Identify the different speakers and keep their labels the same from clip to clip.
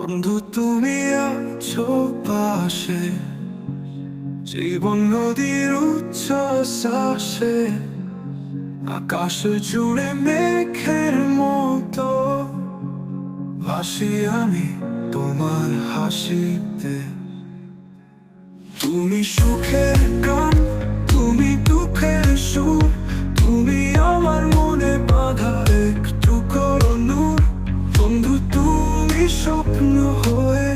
Speaker 1: বন্ধু তুমি আছো পাশে, জীবন নদীর উচ্ছ্বাসে, আকাশ জুড়ে মেঘের মতো ভাসি আমি তোমার হাসিতে। তুমি সুখের গান, তুমি দুঃখের সুর, তুমি আমার মনে বাঁধা একটু নূর। বন্ধু তুমি স্বপ্ন হয়ে,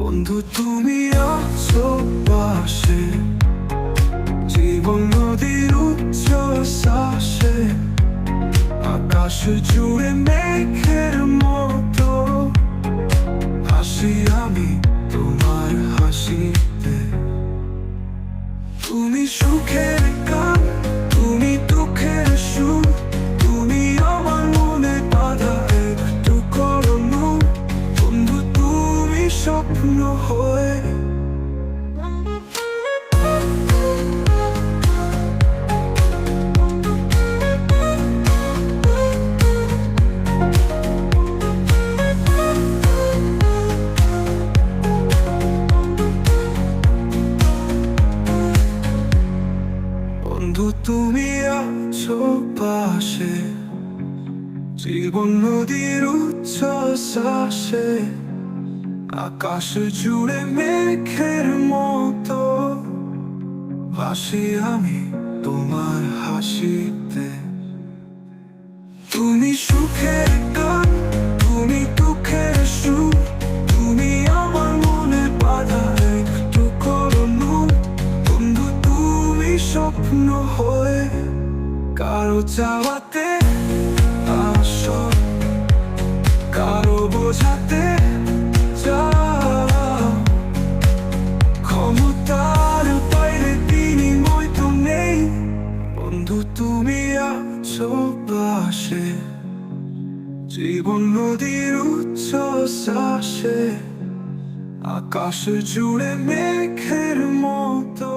Speaker 1: বন্ধু তুমি আছো পাশে, জীবন নদীর উচ্ছ্বাসে, আকাশ জুড়ে মেঘের মতো হাসি আমি তোমার হাসিতে। তুমি সুখের গান, তুমি দুঃখের সুর, তুমি আমার মনে বাঁধা একটু নূর। বন্ধু তুমি স্বপ্ন হয়ে, বন্ধু তুমি আছো পাশে, জীবন নদীর উচ্ছ্বাসে, আকাশ জুড়ে মেঘের মতো ভাসি আমি তোমার হাসিতে। তুমি সুখের গান, তুমি দুঃখের সুর, তুমি আমার মনে বাঁধা একটু নূর। বন্ধু তুমি স্বপ্ন হয়ে, কারো চাওয়াতে আসো, কারো বোঝাতে যাও, ক্ষমতার বাইরে বিনিময় তো নেই। বন্ধু তুমি আছো পাশে, জীবন নদীর উচ্ছ্বাসে, আকাশ জুড়ে মেঘের মতো